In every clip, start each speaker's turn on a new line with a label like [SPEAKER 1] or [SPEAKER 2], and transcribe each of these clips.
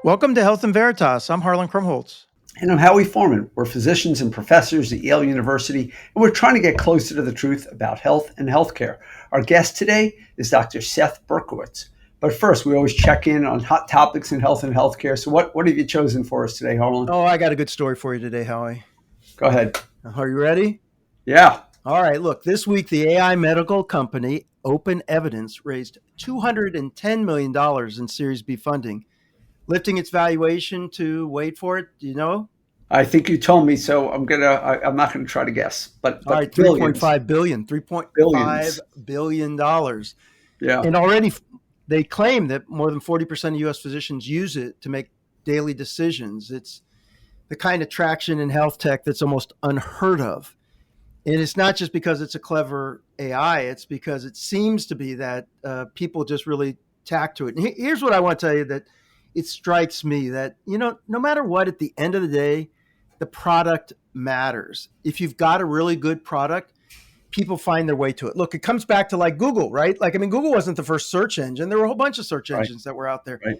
[SPEAKER 1] Welcome to Health and Veritas. I'm Harlan Krumholtz.
[SPEAKER 2] And I'm Howie Foreman. We're physicians and professors at Yale University, and we're trying to get closer to the truth about health and healthcare. Our guest today is Dr. Seth Berkowitz. But first, we always check in on hot topics in health and healthcare. So what have you chosen for us today, Harlan?
[SPEAKER 1] Oh, I got a good story for you today, Howie.
[SPEAKER 2] Go ahead.
[SPEAKER 1] Are you ready?
[SPEAKER 2] Yeah.
[SPEAKER 1] All right, look, this week the AI medical company OpenEvidence raised $210 million in Series B funding, lifting its valuation to, wait for it, do you know?
[SPEAKER 2] I think you told me, so I'm not gonna try to guess. But
[SPEAKER 1] All right,
[SPEAKER 2] billions.
[SPEAKER 1] $3.5 billion.
[SPEAKER 2] Yeah.
[SPEAKER 1] And already they claim that more than 40% of U.S. physicians use it to make daily decisions. It's the kind of traction in health tech that's almost unheard of. And it's not just because it's a clever AI, it's because it seems to be that people just really tack to it. And here's what I want to tell you, that it strikes me that, no matter what, at the end of the day, the product matters. If you've got a really good product, people find their way to it. Look, it comes back to like Google, right? Google wasn't the first search engine. There were a whole bunch of search engines that were out there.
[SPEAKER 2] Right.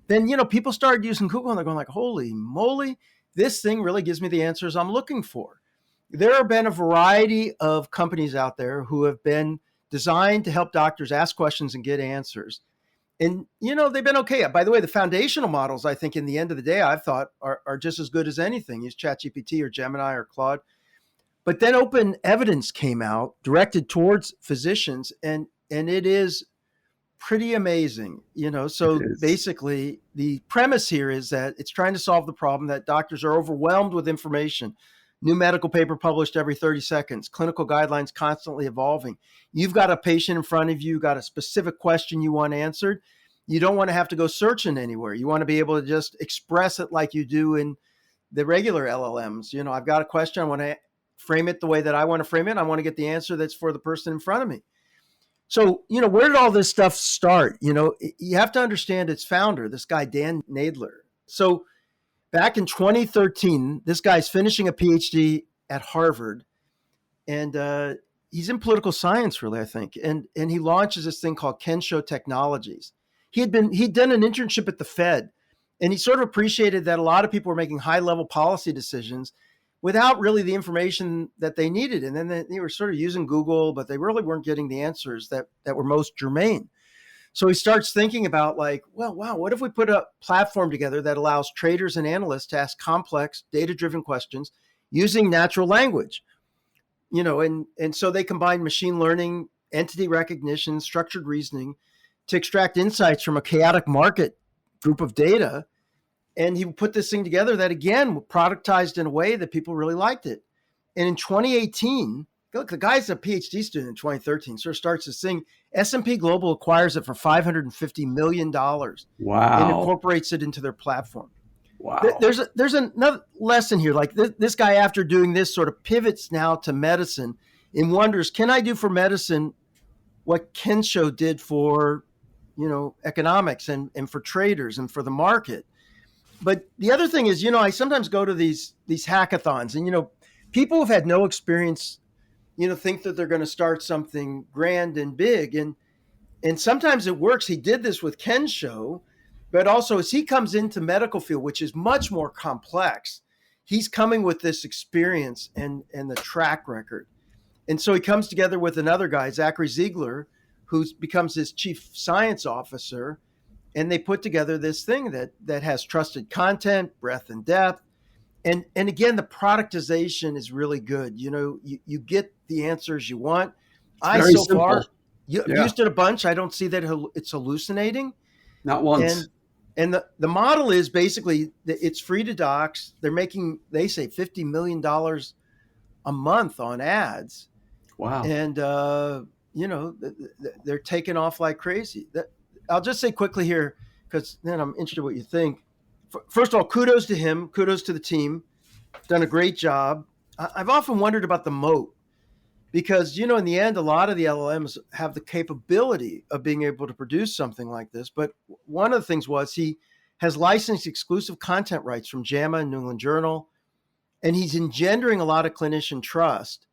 [SPEAKER 1] Then, people started using Google and they're going like, holy moly, this thing really gives me the answers I'm looking for. There have been a variety of companies out there who have been designed to help doctors ask questions and get answers. And, they've been okay. By the way, the foundational models, I think in the end of the day, I've thought are just as good as anything. Use ChatGPT or Gemini or Claude. But then OpenEvidence came out directed towards physicians, and it is pretty amazing. So basically the premise here is that it's trying to solve the problem that doctors are overwhelmed with information. New medical paper published every 30 seconds, clinical guidelines constantly evolving. You've got a patient in front of you, got a specific question you want answered. You don't want to have to go searching anywhere. You want to be able to just express it like you do in the regular LLMs. I've got a question. I want to frame it the way that I want to frame it. I want to get the answer that's for the person in front of me. So, where did all this stuff start? You have to understand its founder, this guy, Dan Nadler. So back in 2013, this guy's finishing a PhD at Harvard, and he's in political science, really, I think. And he launches this thing called Kensho Technologies. He'd done an internship at the Fed, and he sort of appreciated that a lot of people were making high-level policy decisions without really the information that they needed. And then they were sort of using Google, but they really weren't getting the answers that were most germane. So he starts thinking about what if we put a platform together that allows traders and analysts to ask complex data-driven questions using natural language, and so they combine machine learning, entity recognition, structured reasoning to extract insights from a chaotic market group of data. And he put this thing together that, again, productized in a way that people really liked it. And in 2018, look, the guy's a PhD student in 2013, sort of starts this thing. S&P Global acquires it for $550 million.
[SPEAKER 2] Wow.
[SPEAKER 1] And incorporates it into their platform.
[SPEAKER 2] Wow.
[SPEAKER 1] There's another lesson here. Like this guy, after doing this, sort of pivots now to medicine and wonders, can I do for medicine what Kensho did for, economics and for traders and for the market? But the other thing is, I sometimes go to these hackathons, and, people who've had no experience, think that they're going to start something grand and big. And sometimes it works. He did this with Kensho, but also as he comes into medical field, which is much more complex, he's coming with this experience and the track record. And so he comes together with another guy, Zachary Ziegler, who becomes his chief science officer. And they put together this thing that has trusted content, breadth and depth. And again, the productization is really good. You get the answers you want. Far used it a bunch. I don't see that it's hallucinating.
[SPEAKER 2] Not once.
[SPEAKER 1] And the model is basically that it's free to docs. They're making, they say, $50 million a month on ads.
[SPEAKER 2] Wow.
[SPEAKER 1] And, they're taking off like crazy. I'll just say quickly here, because then I'm interested in what you think. First of all, kudos to him. Kudos to the team. Done a great job. I've often wondered about the moat because, in the end, a lot of the LLMs have the capability of being able to produce something like this. But one of the things was he has licensed exclusive content rights from JAMA and New England Journal, and he's engendering a lot of clinician trust.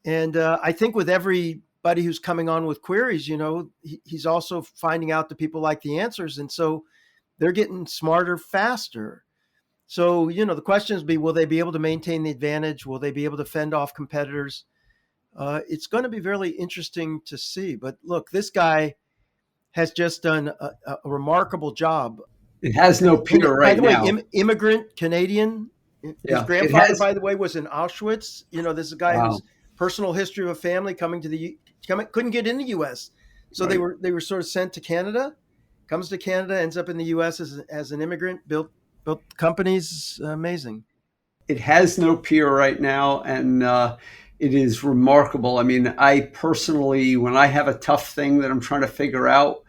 [SPEAKER 1] And I think with everybody who's coming on with queries, he's also finding out that people like the answers. And so they're getting smarter faster. So, the questions be, will they be able to maintain the advantage? Will they be able to fend off competitors? It's going to be really interesting to see. But look, this guy has just done a remarkable job.
[SPEAKER 2] It has no peer
[SPEAKER 1] By
[SPEAKER 2] right
[SPEAKER 1] the way,
[SPEAKER 2] now.
[SPEAKER 1] immigrant Canadian. His
[SPEAKER 2] Yeah, it
[SPEAKER 1] grandfather,
[SPEAKER 2] has.
[SPEAKER 1] by the way, was in Auschwitz. This is a guy
[SPEAKER 2] Wow.
[SPEAKER 1] whose personal history of a family couldn't get in the U.S. So they
[SPEAKER 2] Right.
[SPEAKER 1] were sort of sent to Canada. Comes to Canada, ends up in the U.S. as an immigrant, built companies. Amazing.
[SPEAKER 2] It has no peer right now, and it is remarkable. I mean, I personally, when I have a tough thing that I'm trying to figure out,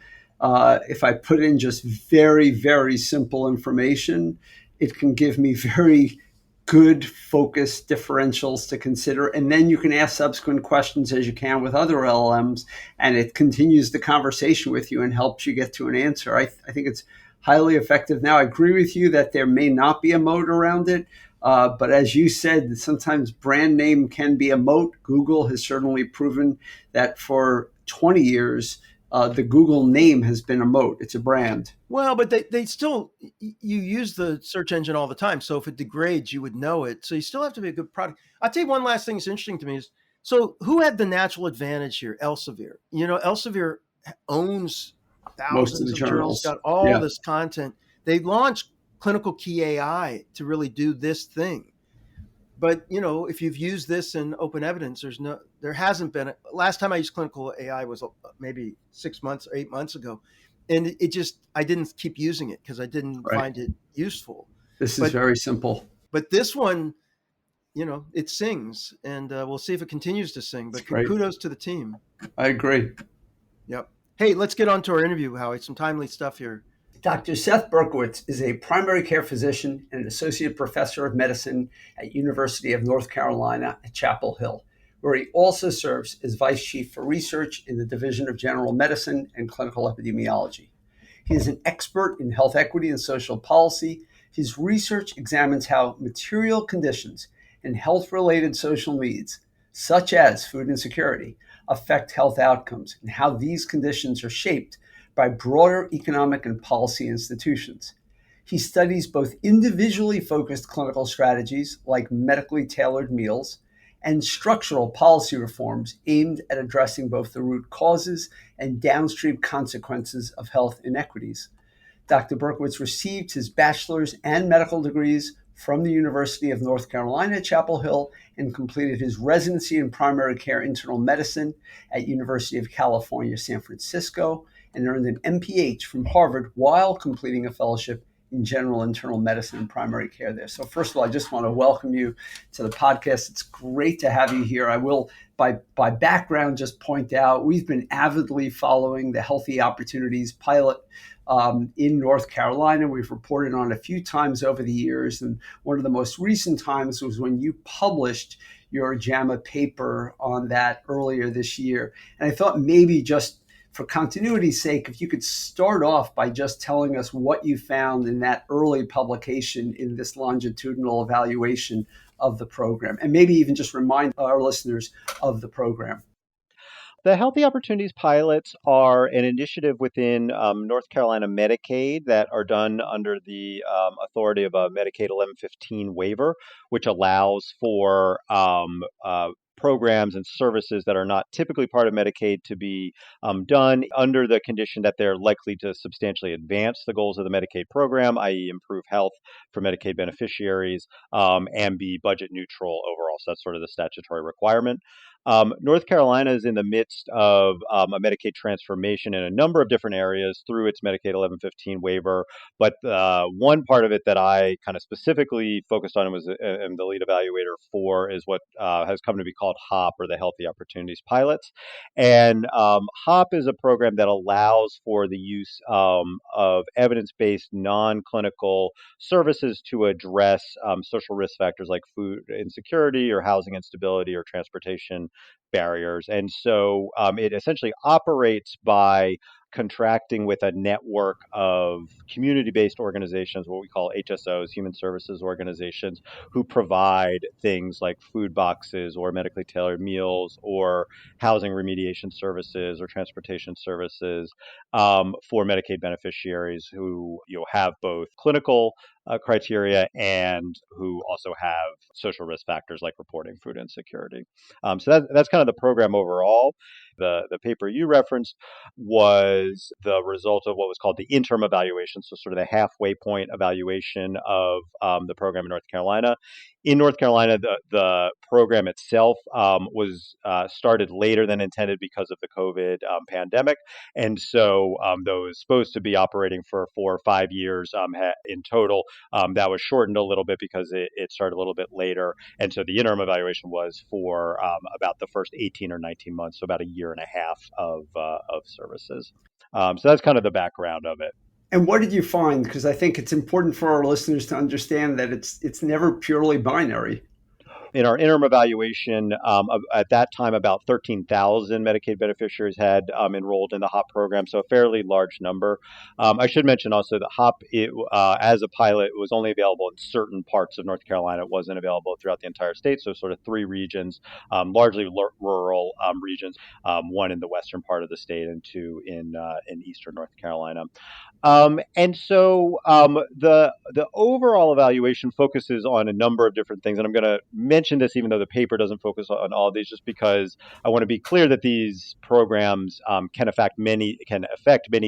[SPEAKER 2] if I put in just very, very simple information, it can give me very good focused differentials to consider. And then you can ask subsequent questions as you can with other LLMs, and it continues the conversation with you and helps you get to an answer. I think it's highly effective now. I agree with you that there may not be a moat around it. But as you said, sometimes brand name can be a moat. Google has certainly proven that for 20 years, the Google name has been a moat. It's a brand.
[SPEAKER 1] Well, but they still, you use the search engine all the time. So if it degrades, you would know it. So you still have to be a good product. I'll tell you one last thing that's interesting to me is, so who had the natural advantage here? Elsevier. Elsevier owns
[SPEAKER 2] Most of
[SPEAKER 1] thousands
[SPEAKER 2] the
[SPEAKER 1] of journals,
[SPEAKER 2] journals.
[SPEAKER 1] got all
[SPEAKER 2] Yeah,
[SPEAKER 1] this content. They launched clinical key AI to really do this thing. But if you've used this in OpenEvidence, there hasn't been. Last time I used clinical AI was maybe 6 months or 8 months ago, and I didn't keep using it because I didn't
[SPEAKER 2] right.
[SPEAKER 1] find it useful.
[SPEAKER 2] This is
[SPEAKER 1] But
[SPEAKER 2] very simple.
[SPEAKER 1] this one, it sings, and we'll see if it continues to sing.
[SPEAKER 2] It's
[SPEAKER 1] But
[SPEAKER 2] great.
[SPEAKER 1] kudos to the team.
[SPEAKER 2] I agree.
[SPEAKER 1] Yep. Hey, let's get on to our interview, Howie. Some timely stuff here.
[SPEAKER 2] Dr. Seth Berkowitz is a primary care physician and an associate professor of medicine at University of North Carolina at Chapel Hill, where he also serves as vice chief for research in the Division of General Medicine and Clinical Epidemiology. He is an expert in health equity and social policy. His research examines how material conditions and health-related social needs, such as food insecurity, affect health outcomes and how these conditions are shaped by broader economic and policy institutions. He studies both individually focused clinical strategies like medically tailored meals and structural policy reforms aimed at addressing both the root causes and downstream consequences of health inequities. Dr. Berkowitz received his bachelor's and medical degrees from the University of North Carolina at Chapel Hill and completed his residency in primary care internal medicine at University of California, San Francisco, and earned an MPH from Harvard while completing a fellowship in general internal medicine and primary care there. So first of all, I just want to welcome you to the podcast. It's great to have you here. I will, by background, just point out we've been avidly following the Healthy Opportunities pilot in North Carolina. We've reported on it a few times over the years. And one of the most recent times was when you published your JAMA paper on that earlier this year. And I thought maybe just for continuity's sake, if you could start off by just telling us what you found in that early publication in this longitudinal evaluation of the program, and maybe even just remind our listeners of the program.
[SPEAKER 3] The Healthy Opportunities pilots are an initiative within North Carolina Medicaid that are done under the authority of a Medicaid 1115 waiver, which allows for programs and services that are not typically part of Medicaid to be done under the condition that they're likely to substantially advance the goals of the Medicaid program, i.e., improve health for Medicaid beneficiaries and be budget neutral overall. So that's sort of the statutory requirement. North Carolina is in the midst of a Medicaid transformation in a number of different areas through its Medicaid 1115 waiver. But one part of it that I kind of specifically focused on and was am the lead evaluator for is what has come to be called HOP, or the Healthy Opportunities Pilots. And HOP is a program that allows for the use of evidence-based non-clinical services to address social risk factors like food insecurity or housing instability or transportation barriers. And so it essentially operates by contracting with a network of community-based organizations, what we call HSOs, human services organizations, who provide things like food boxes or medically tailored meals or housing remediation services or transportation services for Medicaid beneficiaries who have both clinical criteria and who also have social risk factors like reporting food insecurity. So that's kind of the program overall. The paper you referenced was the result of what was called the interim evaluation, so sort of the halfway point evaluation of the program in North Carolina. In North Carolina, the program itself was started later than intended because of the COVID pandemic. And so, though it was supposed to be operating for 4 or 5 years in total, that was shortened a little bit because it started a little bit later. And so the interim evaluation was for about the first 18 or 19 months, so about a year and a half of services. So that's kind of the background of it.
[SPEAKER 2] And what did you find? Because I think it's important for our listeners to understand that it's never purely binary.
[SPEAKER 3] In our interim evaluation, at that time, about 13,000 Medicaid beneficiaries had enrolled in the HOP program, so a fairly large number. I should mention also that HOP, as a pilot, was only available in certain parts of North Carolina. It wasn't available throughout the entire state, so sort of three regions, largely rural regions, one in the western part of the state and two in eastern North Carolina. And so the overall evaluation focuses on a number of different things, and I'm going to mention this even though the paper doesn't focus on all of these, just because I want to be clear that these programs can affect many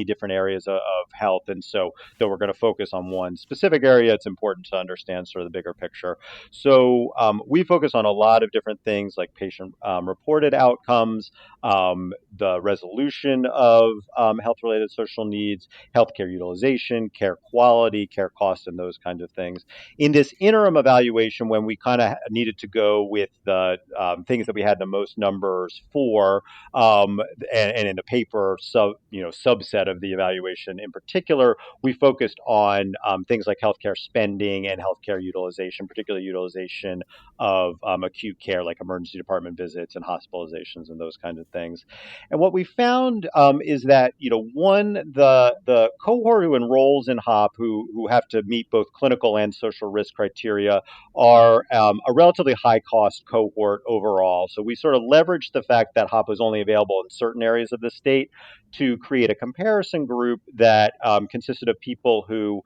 [SPEAKER 3] different areas of health. And so, though we're going to focus on one specific area, it's important to understand sort of the bigger picture. So we focus on a lot of different things like patient reported outcomes, the resolution of health-related social needs, healthcare utilization, care quality, care costs, and those kinds of things. In this interim evaluation, when we kind of needed to go with the things that we had the most numbers for, and in the paper subset of the evaluation in particular, we focused on things like healthcare spending and healthcare utilization, particularly utilization of acute care like emergency department visits and hospitalizations and those kinds of things. And what we found is that the cohort who enrolls in HOP who have to meet both clinical and social risk criteria are a relatively high cost cohort overall. So we sort of leveraged the fact that HOP was only available in certain areas of the state to create a comparison group that consisted of people who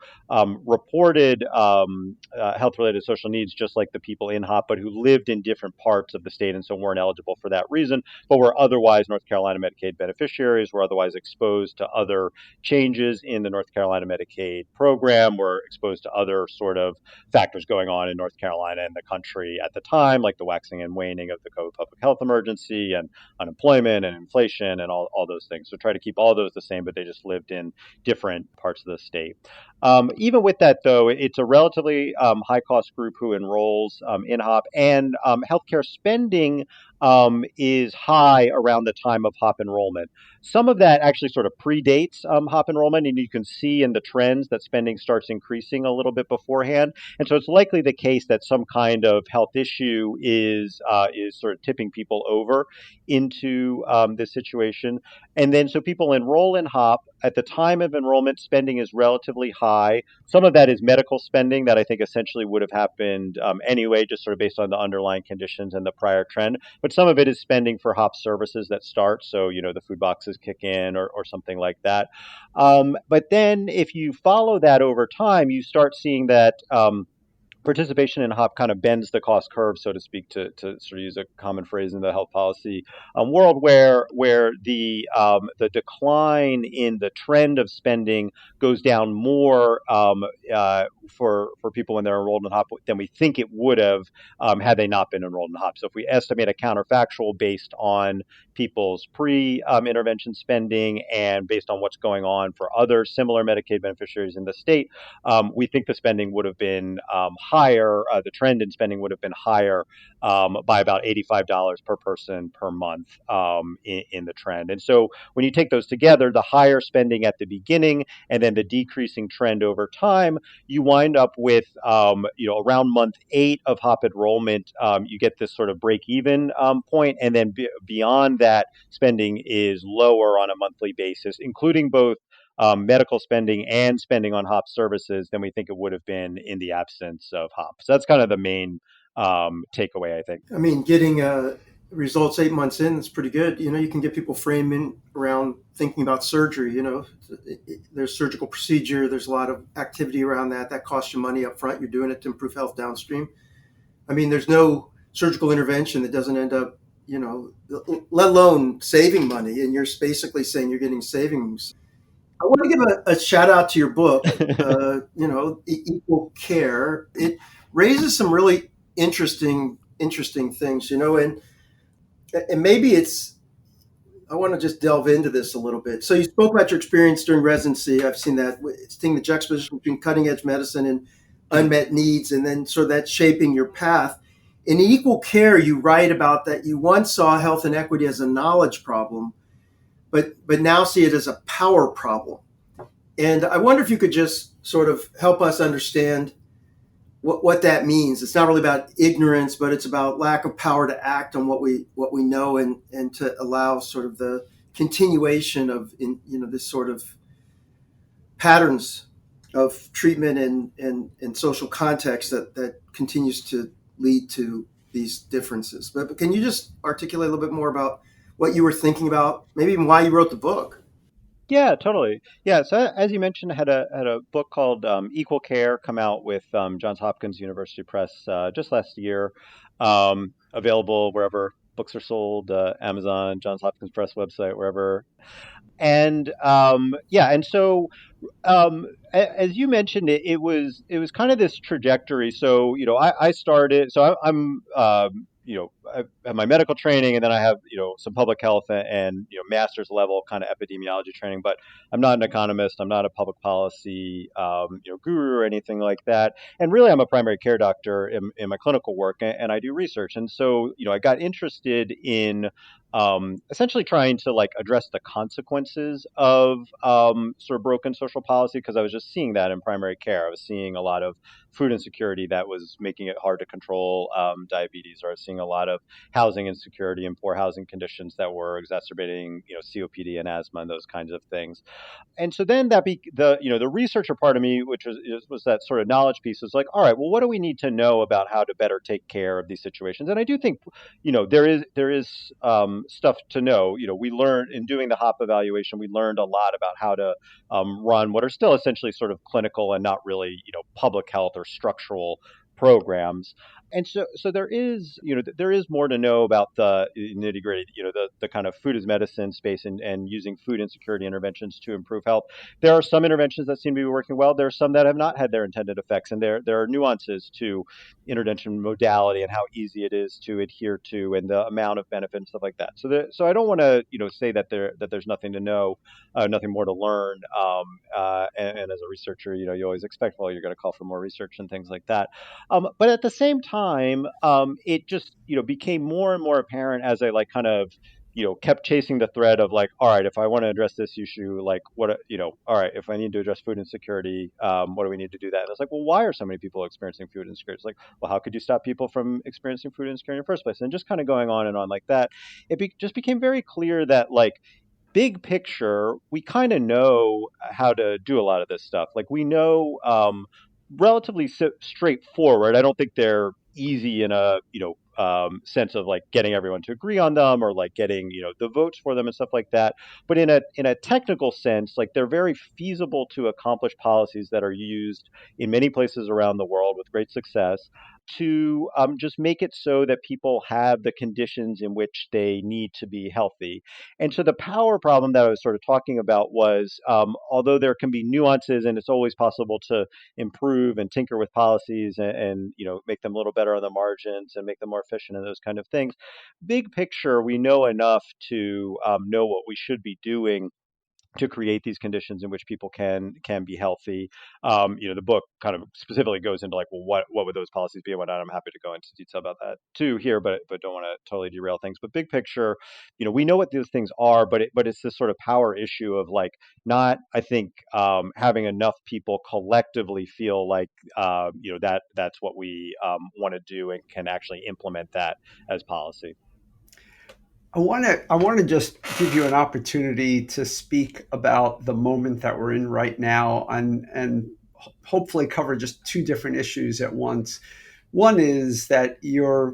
[SPEAKER 3] reported health-related social needs just like the people in HOP, but who lived in different parts of the state and so weren't eligible for that reason, but were otherwise North Carolina Medicaid beneficiaries, were otherwise exposed to other changes in the North Carolina Medicaid program, were exposed to other sort of factors going on in North Carolina and the country at the time, like the waxing and waning of the COVID public health emergency and unemployment and inflation and all those things. So try to keep all those the same, but they just lived in different parts of the state. Even with that, though, it's a relatively high-cost group who enrolls in HOP, and healthcare spending is high around the time of HOP enrollment. Some of that actually sort of predates HOP enrollment, and you can see in the trends that spending starts increasing a little bit beforehand. And so it's likely the case that some kind of health issue is sort of tipping people over into this situation. And then so people enroll in HOP. At the time of enrollment, spending is relatively high. Some of that is medical spending that I think essentially would have happened anyway, just sort of based on the underlying conditions and the prior trend. But some of it is spending for HOP services that start. So, the food boxes kick in or something like that. But then if you follow that over time, you start seeing that participation in HOP kind of bends the cost curve, so to speak, to sort of use a common phrase in the health policy world, where the decline in the trend of spending goes down more for people when they're enrolled in HOP than we think it would have had they not been enrolled in HOP. So if we estimate a counterfactual based on people's pre-intervention spending and based on what's going on for other similar Medicaid beneficiaries in the state, we think the spending would have been higher higher. The trend in spending would have been higher by about $85 per person per month in the trend. And so when you take those together, the higher spending at the beginning and then the decreasing trend over time, you wind up with, around month 8 of HOP enrollment, you get this sort of break even point, and then beyond that, spending is lower on a monthly basis, including both medical spending and spending on HOP services than we think it would have been in the absence of HOP. So that's kind of the main takeaway, I think.
[SPEAKER 1] I mean, getting results 8 months in is pretty good. You can get people framing around thinking about surgery. There's surgical procedure. There's a lot of activity around that. That costs you money up front. You're doing it to improve health downstream. I mean, there's no surgical intervention that doesn't end up, let alone saving money. And you're basically saying you're getting savings. I want to give a shout out to your book, Equal Care. It raises some really interesting things, and maybe I want to just delve into this a little bit. So you spoke about your experience during residency. I've seen that, seeing the juxtaposition between cutting edge medicine and unmet needs, and then sort of that shaping your path. In Equal Care, you write about that you once saw health inequity as a knowledge problem, but now see it as a power problem. And I wonder if you could just sort of help us understand what that means. It's not really about ignorance, but it's about lack of power to act on what we know, and to allow sort of the continuation of this sort of patterns of treatment and social context that continues to lead to these differences. But can you just articulate a little bit more about what you were thinking about, maybe even why you wrote the book?
[SPEAKER 3] Yeah, totally. Yeah, so as you mentioned, I had a book called Equal Care come out with Johns Hopkins University Press just last year. Available wherever books are sold, Amazon, Johns Hopkins Press website, wherever. And yeah, and so as you mentioned, it was kind of this trajectory. So I started. So I'm I have my medical training, and then I have some public health and master's level kind of epidemiology training. But I'm not an economist. I'm not a public policy guru or anything like that. And really, I'm a primary care doctor in my clinical work, and I do research. And so I got interested in essentially trying to like address the consequences of sort of broken social policy, because I was just seeing that in primary care. I was seeing a lot of food insecurity that was making it hard to control diabetes, or I was seeing a lot of housing insecurity and poor housing conditions that were exacerbating COPD and asthma and those kinds of things. And so then the researcher part of me, which was that sort of knowledge piece, was like, all right, well, what do we need to know about how to better take care of these situations? And I do think there is stuff to know. We learned in doing the HOP evaluation, we learned a lot about how to run what are still essentially sort of clinical and not really public health or structural programs. And so there is more to know about the nitty gritty, the kind of food as medicine space, and using food insecurity interventions to improve health. There are some interventions that seem to be working well. There are some that have not had their intended effects, and there are nuances to intervention modality and how easy it is to adhere to, and the amount of benefit and stuff like that. So I don't want to say that there's nothing to know, nothing more to learn. And as a researcher, you always expect, well, you're going to call for more research and things like that. But at the same time, it just became more and more apparent as I like kind of kept chasing the thread of like, all right, if I want to address this issue, like what all right, if I need to address food insecurity, what do we need to do that? And I was like, well, why are so many people experiencing food insecurity? It's like, well, how could you stop people from experiencing food insecurity in the first place? And just kind of going on and on like that, just became very clear that like big picture, we kind of know how to do a lot of this stuff. Like we know relatively straightforward. I don't think they're easy in a sense of like getting everyone to agree on them, or like getting the votes for them and stuff like that. But in a technical sense, like they're very feasible to accomplish policies that are used in many places around the world with great success to just make it so that people have the conditions in which they need to be healthy. And so the power problem that I was sort of talking about was, although there can be nuances and it's always possible to improve and tinker with policies, and make them a little better on the margins and make them more efficient and those kind of things. Big picture, we know enough to know what we should be doing to create these conditions in which people can be healthy. The book kind of specifically goes into like, well, what would those policies be and whatnot. I'm happy to go into detail about that too here, but don't want to totally derail things. But big picture, we know what those things are, but it's this sort of power issue of like not, I think, having enough people collectively feel like that's what we want to do and can actually implement that as policy.
[SPEAKER 2] I want to just give you an opportunity to speak about the moment that we're in right now, and hopefully cover just two different issues at once. One is that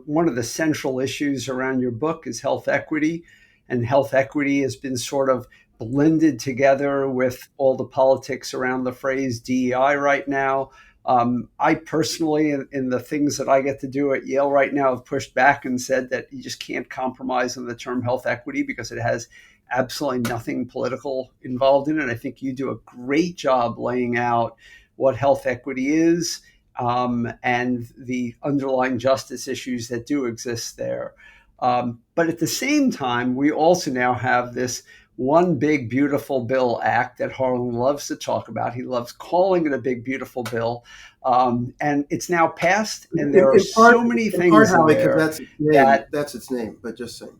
[SPEAKER 2] one of the central issues around your book is health equity, and health equity has been sort of blended together with all the politics around the phrase DEI right now. I personally, in the things that I get to do at Yale right now, have pushed back and said that you just can't compromise on the term health equity because it has absolutely nothing political involved in it. I think you do a great job laying out what health equity is, and the underlying justice issues that do exist there. But at the same time, we also now have this one big beautiful bill act that Harlan loves to talk about. He loves calling it a big beautiful bill, and it's now passed. And there are so many things in
[SPEAKER 1] Howie, because
[SPEAKER 2] there
[SPEAKER 1] that's its name.
[SPEAKER 2] that
[SPEAKER 1] That's its name. But just saying.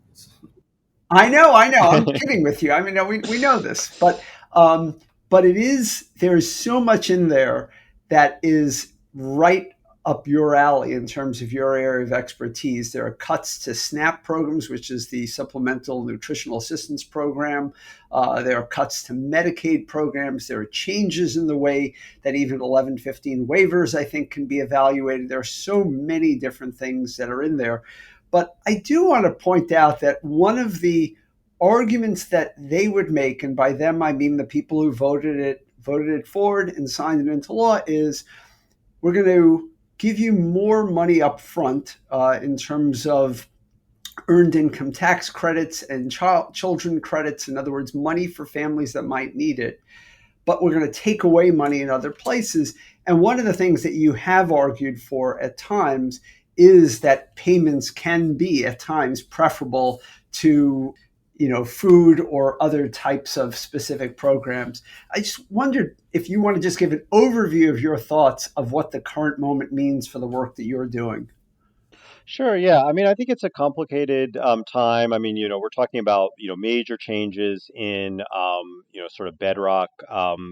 [SPEAKER 2] I know. I'm kidding with you. I mean, we know this, but it is. There is so much in there that is right up your alley in terms of your area of expertise. There are cuts to SNAP programs, which is the Supplemental Nutritional Assistance Program. There are cuts to Medicaid programs. There are changes in the way that even 1115 waivers, I think, can be evaluated. There are so many different things that are in there. But I do want to point out that one of the arguments that they would make, and by them I mean the people who voted it forward and signed it into law, is we're going to give you more money up front in terms of earned income tax credits and children credits. In other words, money for families that might need it. But we're going to take away money in other places. And one of the things that you have argued for at times is that payments can be at times preferable to food or other types of specific programs. I just wondered if you want to just give an overview of your thoughts of what the current moment means for the work that you're doing.
[SPEAKER 3] Sure. Yeah. I mean, I think it's a complicated time. I mean, we're talking about major changes in sort of bedrock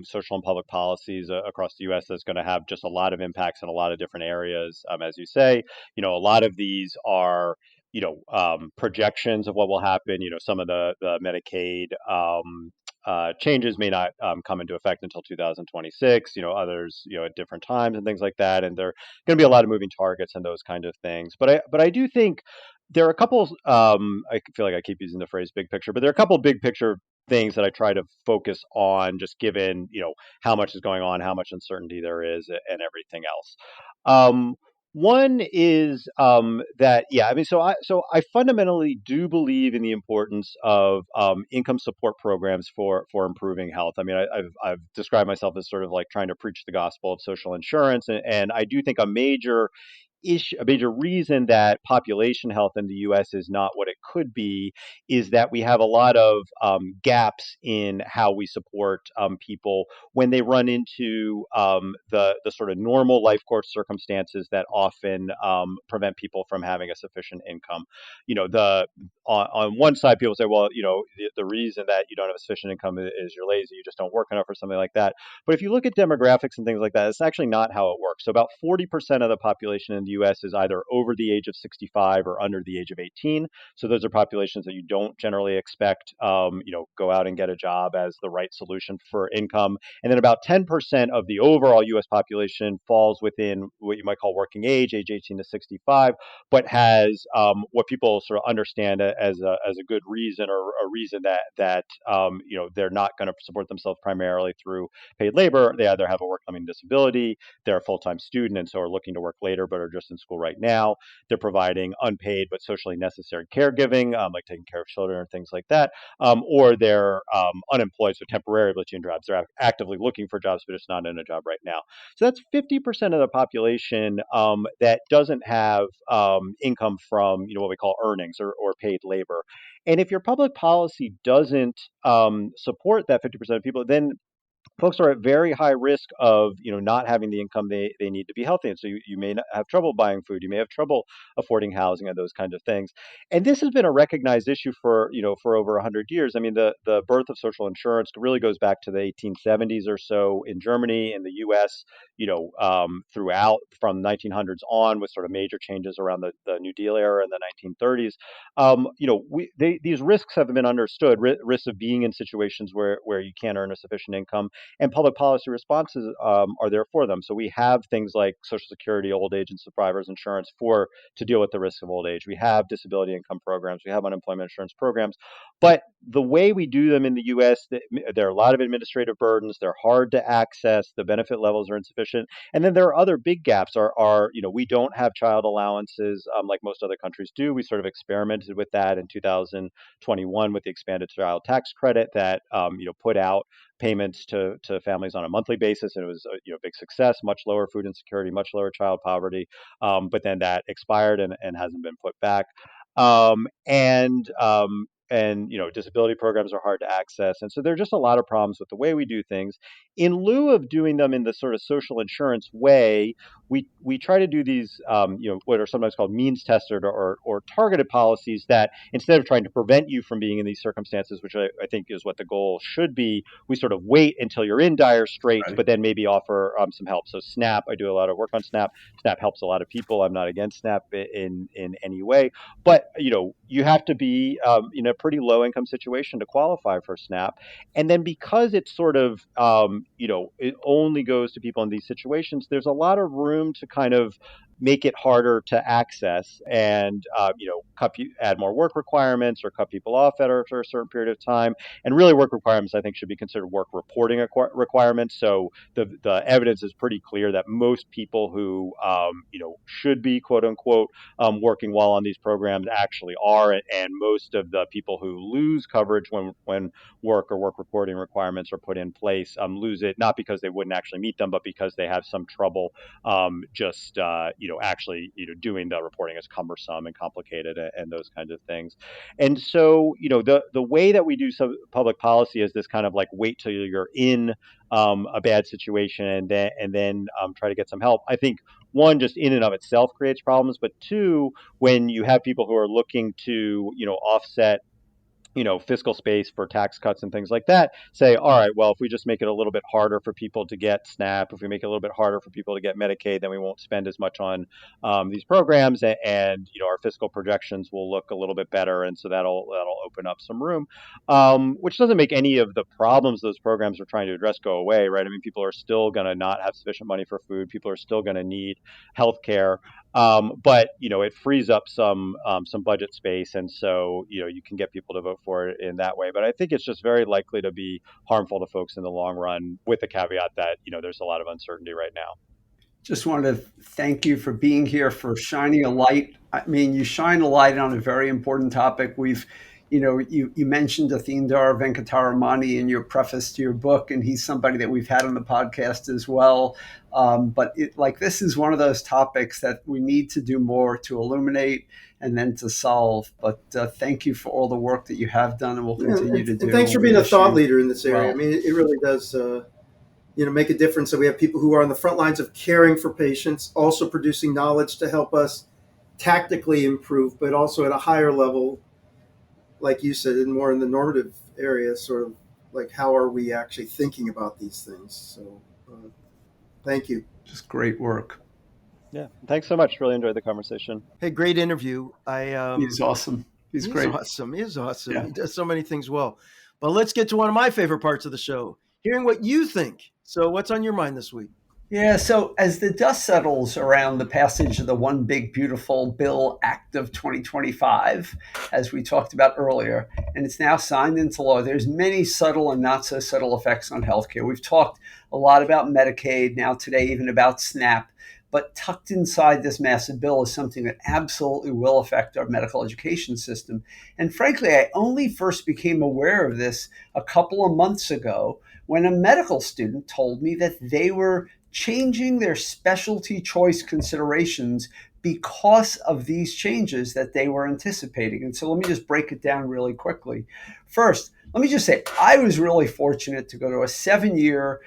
[SPEAKER 3] social and public policies across the U.S. that's going to have just a lot of impacts in a lot of different areas. As you say, a lot of these are projections of what will happen. Some of the Medicaid changes may not come into effect until 2026. Others at different times and things like that. And there are going to be a lot of moving targets and those kind of things. But I do think there are a couple. I feel like I keep using the phrase "big picture," but there are a couple of big picture things that I try to focus on, just given how much is going on, how much uncertainty there is, and everything else. One is that, yeah, I mean, so I fundamentally do believe in the importance of income support programs for improving health. I mean, I've described myself as sort of like trying to preach the gospel of social insurance, and I do think a major reason that population health in the U.S. is not what it could be is that we have a lot of gaps in how we support people when they run into the sort of normal life course circumstances that often prevent people from having a sufficient income. On one side, people say, well, the reason that you don't have a sufficient income is you're lazy, you just don't work enough, or something like that. But if you look at demographics and things like that, it's actually not how it works. So about 40% of the population in the U.S. is either over the age of 65 or under the age of 18. So those are populations that you don't generally expect, go out and get a job as the right solution for income. And then about 10% of the overall U.S. population falls within what you might call working age 18 to 65, but has what people sort of understand as a good reason, or a reason that they're not going to support themselves primarily through paid labor. They either have a work-limiting disability, they're a full-time student, and so are looking to work later, but are just just in school right now. They're providing unpaid but socially necessary caregiving, like taking care of children or things like that, or they're unemployed, so temporarily between jobs. They're actively looking for jobs, but it's not in a job right now. So that's 50% of the population that doesn't have income from what we call earnings or paid labor. And if your public policy doesn't support that 50% of people, then folks are at very high risk of not having the income they need to be healthy, and so you may not have trouble buying food, you may have trouble affording housing and those kinds of things. And this has been a recognized issue for over 100 years. I mean, the birth of social insurance really goes back to the 1870s or so in Germany. In the US, throughout from 1900s on, with sort of major changes around the New Deal era in the 1930s. These risks have been understood, risks of being in situations where you can't earn a sufficient income, and public policy responses are there for them. So we have things like Social Security, old age and survivors insurance to deal with the risk of old age. We have disability income programs. We have unemployment insurance programs. But the way we do them in the U.S., there are a lot of administrative burdens. They're hard to access. The benefit levels are insufficient. And then there are other big gaps. We don't have child allowances like most other countries do. We sort of experimented with that in 2021 with the expanded child tax credit that put out payments to families on a monthly basis, and it was a big success. Much lower food insecurity, much lower child poverty, but then that expired and hasn't been put back. And disability programs are hard to access, and so there are just a lot of problems with the way we do things. In lieu of doing them in the sort of social insurance way, we try to do these what are sometimes called means tested or targeted policies that, instead of trying to prevent you from being in these circumstances, which I think is what the goal should be, we sort of wait until you're in dire straits,
[SPEAKER 2] Right.
[SPEAKER 3] but then maybe offer some help. So SNAP, I do a lot of work on SNAP. SNAP helps a lot of people. I'm not against SNAP in any way, but you have to be in a pretty low income situation to qualify for SNAP. And then because it's sort of it only goes to people in these situations, there's a lot of room to kind of make it harder to access, and add more work requirements or cut people off after a certain period of time. And really, work requirements, I think, should be considered work reporting requirements. So the evidence is pretty clear that most people who should be quote unquote working while on these programs actually are, and most of the people who lose coverage when work reporting requirements are put in place lose it, not because they wouldn't actually meet them, but because they have some trouble actually doing the reporting is cumbersome and complicated and those kinds of things. And so the way that we do some public policy is this kind of like wait till you're in a bad situation and then try to get some help. I think one, just in and of itself creates problems, but two, when you have people who are looking to offset fiscal space for tax cuts and things like that, say, all right, well, if we just make it a little bit harder for people to get SNAP, if we make it a little bit harder for people to get Medicaid, then we won't spend as much on these programs, and our fiscal projections will look a little bit better, and so that'll open up some room, which doesn't make any of the problems those programs are trying to address go away, right? I mean, people are still going to not have sufficient money for food. People are still going to need health care. But it frees up some budget space, and so you can get people to vote for it in that way. But I think it's just very likely to be harmful to folks in the long run, with the caveat that there's a lot of uncertainty right now.
[SPEAKER 2] Just want to thank you for being here, for shining a light. I mean, you shine a light on a very important topic. You mentioned Athindar Venkataramani in your preface to your book, and he's somebody that we've had on the podcast as well. But this is one of those topics that we need to do more to illuminate and then to solve. But thank you for all the work that you have done and will continue to do.
[SPEAKER 1] And thanks for being a thought leader in this area. Well, I mean, it really does make a difference that we have people who are on the front lines of caring for patients, also producing knowledge to help us tactically improve, but also at a higher level, like you said, and more in the normative area, sort of like how are we actually thinking about these things. So thank you.
[SPEAKER 2] Just great work.
[SPEAKER 3] Yeah, thanks so much. Really enjoyed the conversation.
[SPEAKER 1] Hey, great interview.
[SPEAKER 2] He's awesome. He's great.
[SPEAKER 1] He's awesome.
[SPEAKER 2] Yeah.
[SPEAKER 1] He does so many things well. But let's get to one of my favorite parts of the show, hearing what you think. So what's on your mind this week?
[SPEAKER 2] Yeah, so as the dust settles around the passage of the One Big Beautiful Bill Act of 2025, as we talked about earlier, and it's now signed into law, there's many subtle and not so subtle effects on healthcare. We've talked a lot about Medicaid, now today even about SNAP, but tucked inside this massive bill is something that absolutely will affect our medical education system. And frankly, I only first became aware of this a couple of months ago when a medical student told me that they were changing their specialty choice considerations because of these changes that they were anticipating. And so let me just break it down really quickly. First, let me just say, I was really fortunate to go to a 7-year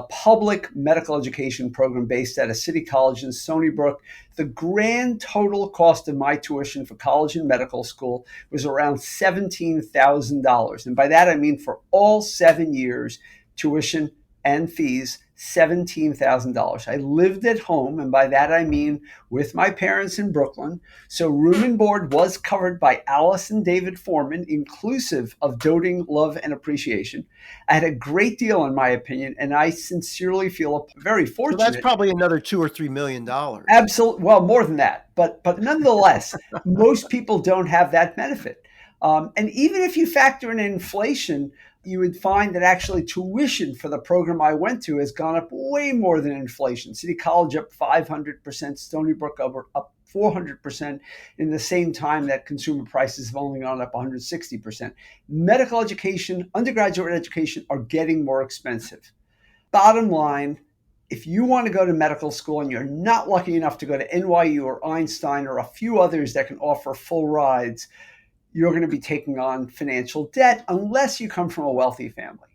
[SPEAKER 2] public medical education program based at a city college in Stony Brook. The grand total cost of my tuition for college and medical school was around $17,000. And by that, I mean for all 7 years, tuition and fees, $17,000. I lived at home, and by that I mean with my parents in Brooklyn. So room and board was covered by Alice and David Foreman, inclusive of doting, love, and appreciation. I had a great deal, in my opinion, and I sincerely feel very fortunate.
[SPEAKER 1] So that's probably another $2 or $3 million.
[SPEAKER 2] Absolutely. Well, more than that. But nonetheless, most people don't have that benefit. And even if you factor in inflation, you would find that actually tuition for the program I went to has gone up way more than inflation. City College up 500%, Stony Brook up 400% in the same time that consumer prices have only gone up 160%. Medical education, undergraduate education are getting more expensive. Bottom line, if you want to go to medical school and you're not lucky enough to go to NYU or Einstein or a few others that can offer full rides, you're going to be taking on financial debt unless you come from a wealthy family.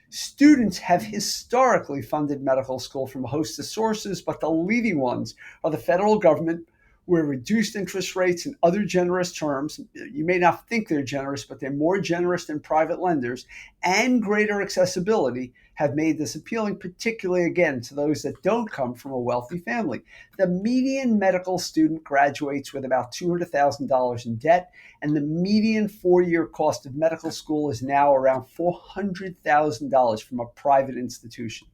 [SPEAKER 2] Students have historically funded medical school from a host of sources, but the leading ones are the federal government, where reduced interest rates and other generous terms, you may not think they're generous, but they're more generous than private lenders, and greater accessibility have made this appealing, particularly, again, to those that don't come from a wealthy family. The median medical student graduates with about $200,000 in debt, and the median 4-year cost of medical school is now around $400,000 from a private institution.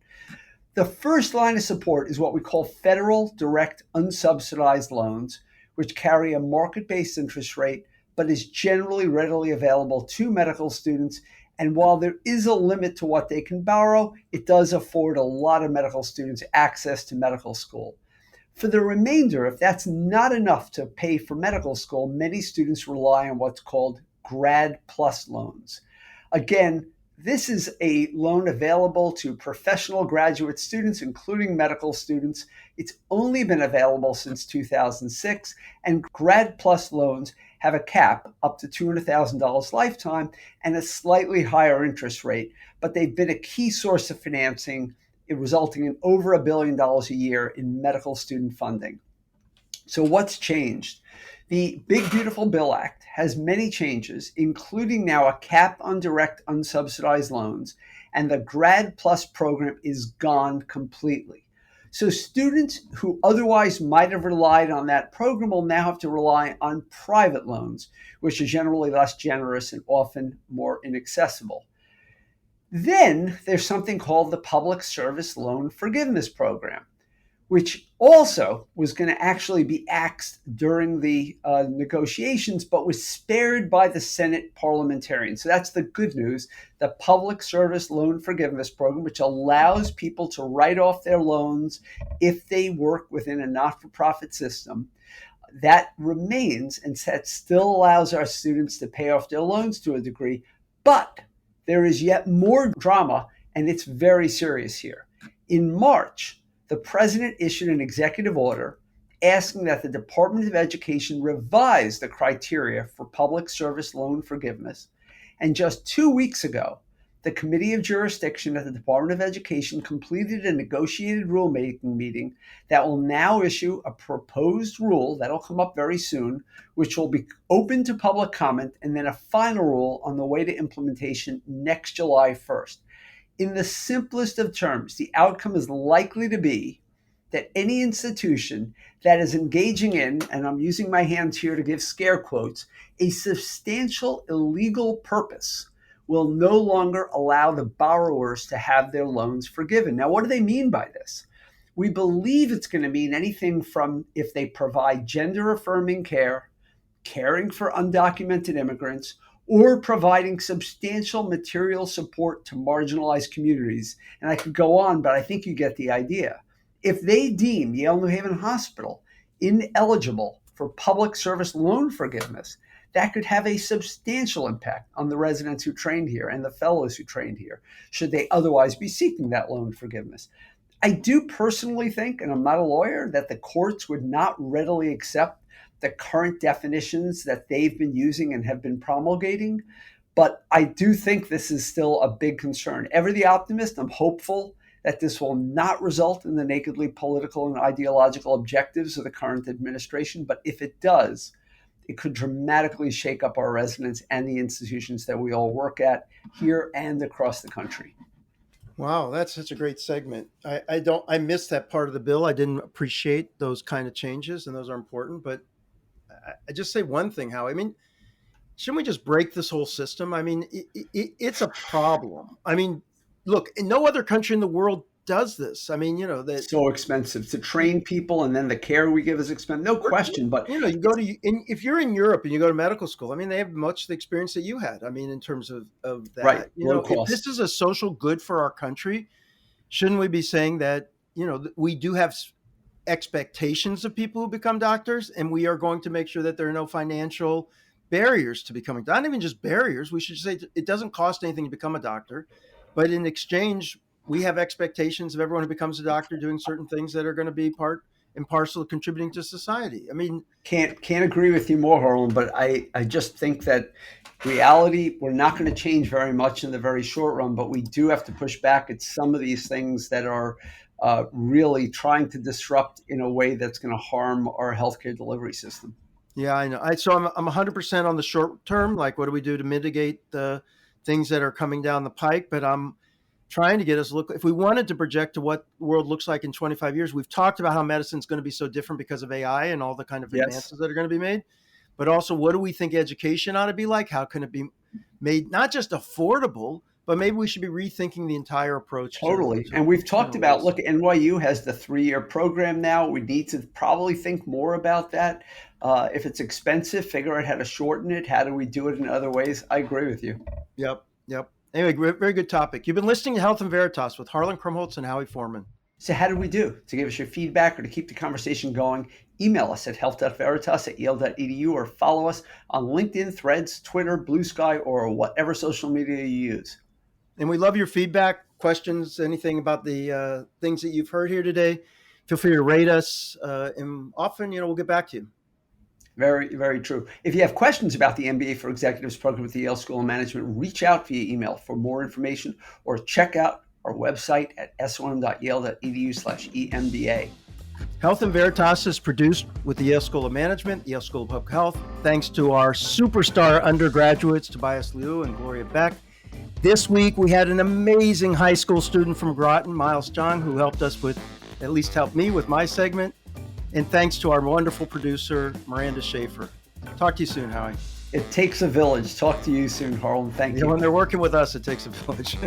[SPEAKER 2] The first line of support is what we call federal direct unsubsidized loans, which carry a market-based interest rate, but is generally readily available to medical students. And while there is a limit to what they can borrow, it does afford a lot of medical students access to medical school. For the remainder, if that's not enough to pay for medical school, many students rely on what's called Grad Plus loans. Again, this is a loan available to professional graduate students, including medical students. It's only been available since 2006, and Grad Plus loans have a cap up to $200,000 lifetime and a slightly higher interest rate, but they've been a key source of financing, resulting in over $1 billion a year in medical student funding. So what's changed? The Big Beautiful Bill Act has many changes, including now a cap on direct unsubsidized loans, and the Grad Plus program is gone completely. So students who otherwise might have relied on that program will now have to rely on private loans, which are generally less generous and often more inaccessible. Then there's something called the Public Service Loan Forgiveness Program, which also was going to actually be axed during the negotiations, but was spared by the Senate parliamentarians. So that's the good news. The Public Service Loan Forgiveness Program, which allows people to write off their loans if they work within a not-for-profit system, that remains, and that still allows our students to pay off their loans to a degree. But there is yet more drama, and it's very serious here. In March, the president issued an executive order asking that the Department of Education revise the criteria for public service loan forgiveness. And just 2 weeks ago, the Committee of Jurisdiction at the Department of Education completed a negotiated rulemaking meeting that will now issue a proposed rule that'll come up very soon, which will be open to public comment, and then a final rule on the way to implementation next July 1st. In the simplest of terms, the outcome is likely to be that any institution that is engaging in, and I'm using my hands here to give scare quotes, a substantial illegal purpose will no longer allow the borrowers to have their loans forgiven. Now, what do they mean by this? We believe it's going to mean anything from if they provide gender-affirming care, caring for undocumented immigrants, or providing substantial material support to marginalized communities. And I could go on, but I think you get the idea. if they deem Yale New Haven Hospital ineligible for public service loan forgiveness, that could have a substantial impact on the residents who trained here and the fellows who trained here, should they otherwise be seeking that loan forgiveness. I do personally think, and I'm not a lawyer, that the courts would not readily accept the current definitions that they've been using and have been promulgating. But I do think this is still a big concern. Ever the optimist, I'm hopeful that this will not result in the nakedly political and ideological objectives of the current administration. But if it does, it could dramatically shake up our residents and the institutions that we all work at here and across the country.
[SPEAKER 1] Wow, that's such a great segment. I missed that part of the bill. I didn't appreciate those kind of changes, and those are important. But I just say one thing, Howie. I mean, shouldn't we just break this whole system? I mean, it's a problem. I mean, look, no other country in the world does this. I mean,
[SPEAKER 2] It's so expensive to train people, and then the care we give is expensive. No question, but
[SPEAKER 1] you go to, if you're in Europe and you go to medical school, I mean, they have much of the experience that you had. I mean, in terms of that,
[SPEAKER 2] right,
[SPEAKER 1] if this is a social good for our country, shouldn't we be saying that, we do have expectations of people who become doctors, and we are going to make sure that there are no financial barriers to becoming, not even just barriers. We should say it doesn't cost anything to become a doctor, but in exchange, we have expectations of everyone who becomes a doctor doing certain things that are going to be part and parcel of contributing to society. I mean,
[SPEAKER 2] can't agree with you more, Harlan, but I just think that reality, we're not going to change very much in the very short run, but we do have to push back at some of these things that are really trying to disrupt in a way that's going to harm our healthcare delivery system.
[SPEAKER 1] Yeah, I know. So I'm 100% on the short term. Like, what do we do to mitigate the things that are coming down the pike? But I'm trying to get us look. If we wanted to project to what the world looks like in 25 years, we've talked about how medicine is going to be so different because of AI and all the kind of advances that are going to be made. But also, what do we think education ought to be like? How can it be made not just affordable, but maybe we should be rethinking the entire approach.
[SPEAKER 2] Totally. And we've talked about, look, NYU has the 3-year program now. We need to probably think more about that. If it's expensive, figure out how to shorten it. How do we do it in other ways? I agree with you.
[SPEAKER 1] Yep. Anyway, very good topic. You've been listening to Health and Veritas with Harlan Krumholtz and Howie Foreman.
[SPEAKER 2] So how did we do? To give us your feedback or to keep the conversation going, email us at health.veritas@yale.edu or follow us on LinkedIn, Threads, Twitter, Blue Sky, or whatever social media you use.
[SPEAKER 1] And we love your feedback, questions, anything about the things that you've heard here today. Feel free to rate us, and often, we'll get back to you.
[SPEAKER 2] Very, very true. If you have questions about the MBA for Executives program with the Yale School of Management, reach out via email for more information or check out our website at som.yale.edu/emba.
[SPEAKER 1] Health and Veritas is produced with the Yale School of Management, Yale School of Public Health. Thanks to our superstar undergraduates, Tobias Liu and Gloria Beck. This week, we had an amazing high school student from Groton, Miles Jong, who helped me with my segment. And thanks to our wonderful producer, Miranda Schaefer. Talk to you soon, Howie.
[SPEAKER 2] It takes a village. Talk to you soon, Harlan. Thank you.
[SPEAKER 1] When they're working with us, it takes a village.